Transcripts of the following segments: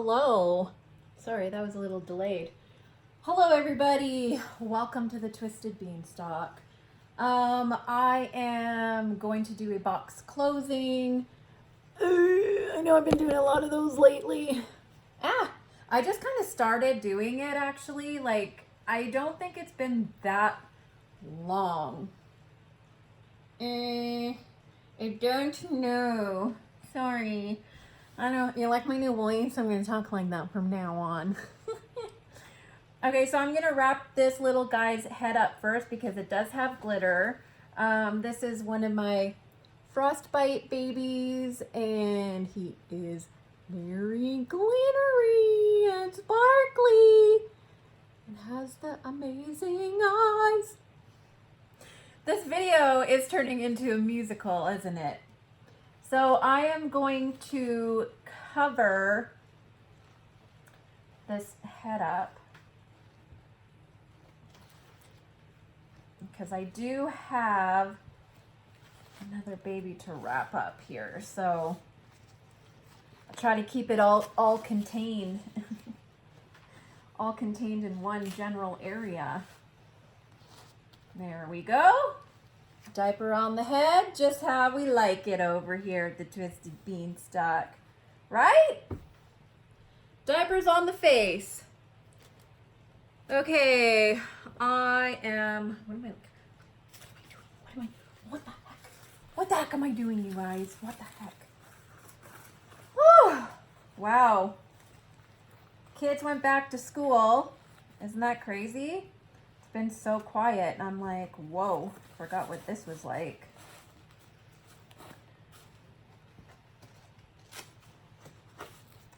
Hello. Sorry, that was a little delayed. Hello, everybody. Welcome to the Twisted Beanstalk. I am going to do a box closing. I know I've been doing a lot of those lately. I just kind of started doing it actually. Like, I don't think it's been that long. I don't know. Sorry. I don't, you like my new voice? I'm going to talk like that from now on. Okay, so I'm going to wrap this little guy's head up first because it does have glitter. This is one of my frostbite babies, and he is very glittery and sparkly and has the amazing eyes. This video is turning into a musical, isn't it? So I am going to cover this head up because I do have another baby to wrap up here. So I'll try to keep it all contained, all contained in one general area. There we go. Diaper on the head, just how we like it over here at the Twisted Beanstalk, right? Diapers on the face. Okay, I am, what the heck am I doing, you guys? What the heck? Whew. Wow. Kids went back to school. Isn't that crazy? It's been so quiet, and I'm like, whoa. Forgot what this was like.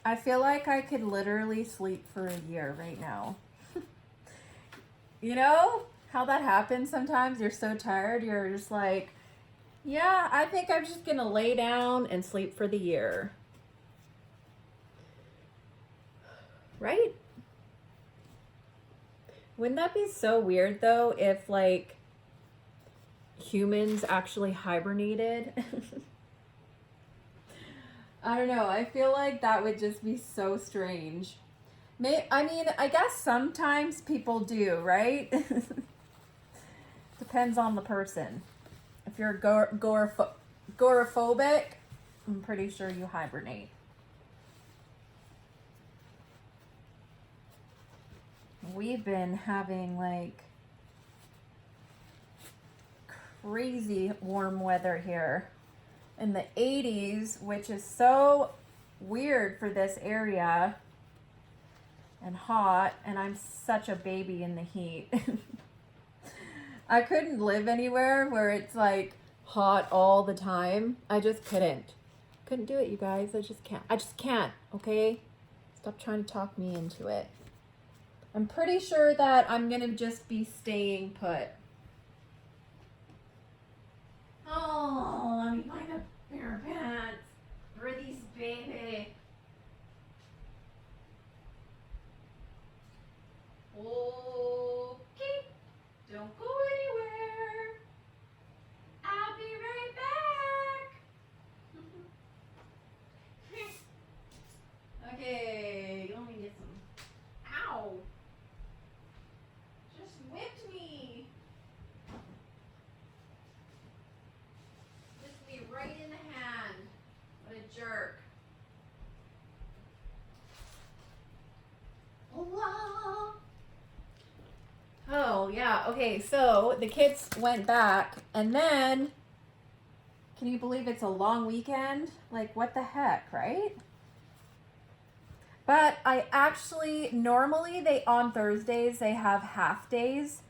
I feel like I could literally sleep for a year right now. You know how that happens sometimes? You're so tired, you're just like, yeah, I think I'm just gonna lay down and sleep for the year. Right? Wouldn't that be so weird though if like humans actually hibernated? I don't know. I feel like that would just be so strange. I mean, I guess sometimes people do, right? Depends on the person. If you're agoraphobic, I'm pretty sure you hibernate. We've been having like crazy warm weather here in the 80s, which is so weird for this area, and hot, and I'm such a baby in the heat. I couldn't live anywhere where it's like hot all the time. I just couldn't do it, you guys. I just can't, okay? Stop trying to talk me into it. I'm pretty sure that I'm gonna just be staying put. Oh, let me find a pair of pants for these baby. Okay, don't go anywhere. I'll be right back. Okay, let me get some. Ow! Just whipped me. Right in the hand. What a jerk. Oh, yeah. Okay, so the kids went back, and then, can you believe it's a long weekend? Like, what the heck, right? But I actually, normally on Thursdays, they have half days.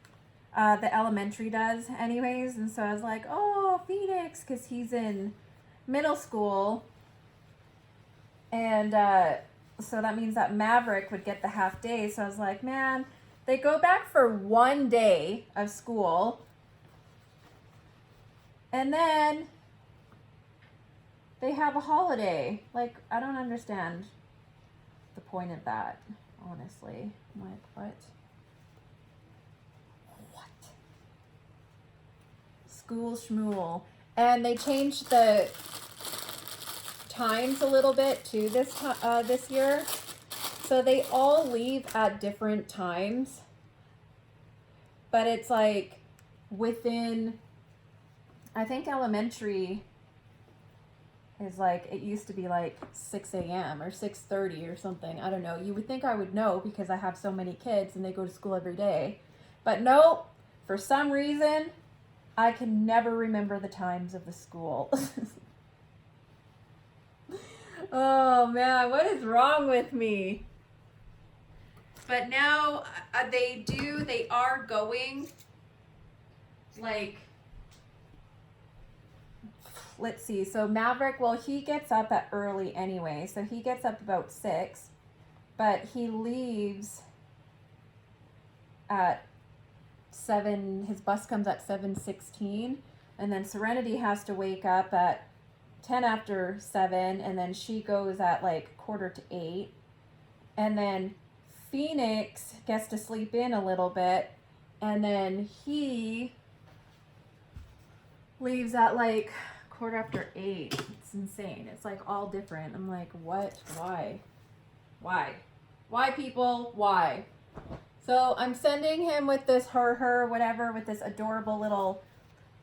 The elementary does anyways, and so I was like, oh, Phoenix, because he's in middle school, and so that means that Maverick would get the half day. So I was like, man, they go back for one day of school, and then they have a holiday. Like, I don't understand the point of that, honestly. I'm like, what? School schmool. And they changed the times a little bit too this year. So they all leave at different times, but it's like within, I think elementary is like, it used to be like 6 a.m. or 6:30 or something. I don't know. You would think I would know because I have so many kids and they go to school every day. But no, for some reason, I can never remember the times of the school. Oh man, what is wrong with me? But now they are going, like, let's see. So Maverick, well, he gets up at early anyway. So he gets up about 6, but he leaves at 7. His bus comes at 7:16, and then Serenity has to wake up at 10 after 7, and then she goes at like 7:45, and then Phoenix gets to sleep in a little bit, and then he leaves at like 7:45. It's insane. It's like all different. I'm like, what? Why people? Why? So I'm sending him with this whatever, with this adorable little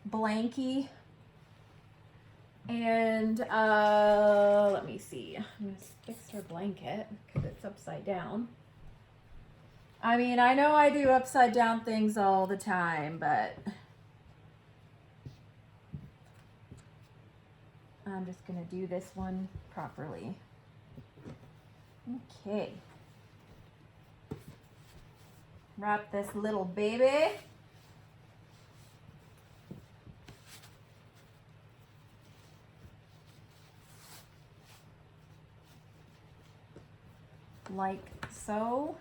blankie. And let me see. I'm gonna fix her blanket because it's upside down. I mean, I know I do upside down things all the time, but I'm just gonna do this one properly. Okay. Wrap this little baby. Like so.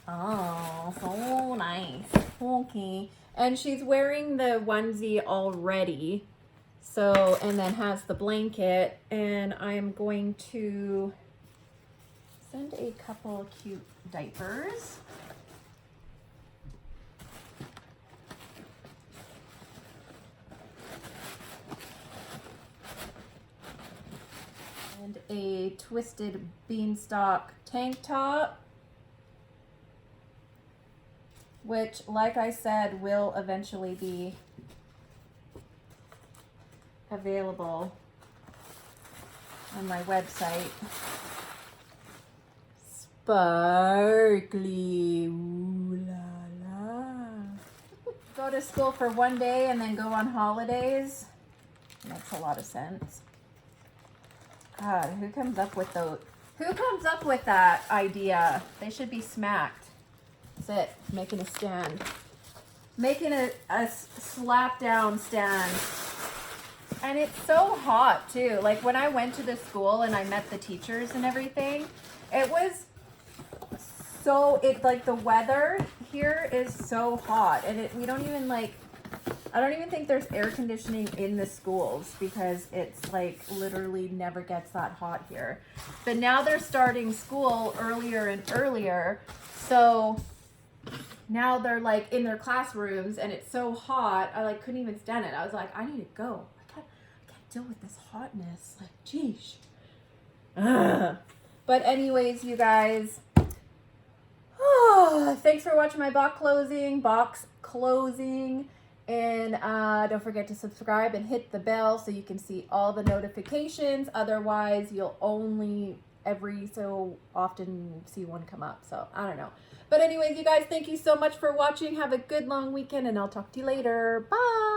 Oh, so nice. Okay. And she's wearing the onesie already. So, and then has the blanket. And I'm going to send a couple cute diapers. And a twisted Beanstalk tank top, which, like I said, will eventually be available on my website. Sparkly, ooh la la. Go to school for one day and then go on holidays. Makes a lot of sense. God, who comes up with those? Who comes up with that idea? They should be smacked. That's it. Making a stand. Making a slap down stand. And it's so hot too. Like when I went to the school and I met the teachers and everything, it was so, like the weather here is so hot, and we don't even like, I don't even think there's air conditioning in the schools because it's like literally never gets that hot here. But now they're starting school earlier and earlier. So now they're like in their classrooms and it's so hot. I like couldn't even stand it. I was like, I need to go. I can't deal with this hotness. Like, geez. Ugh. But anyways, you guys, thanks for watching my box closing. And don't forget to subscribe and hit the bell so you can see all the notifications. Otherwise, you'll only every so often see one come up. So I don't know. But anyways, you guys, thank you so much for watching. Have a good long weekend, and I'll talk to you later. Bye.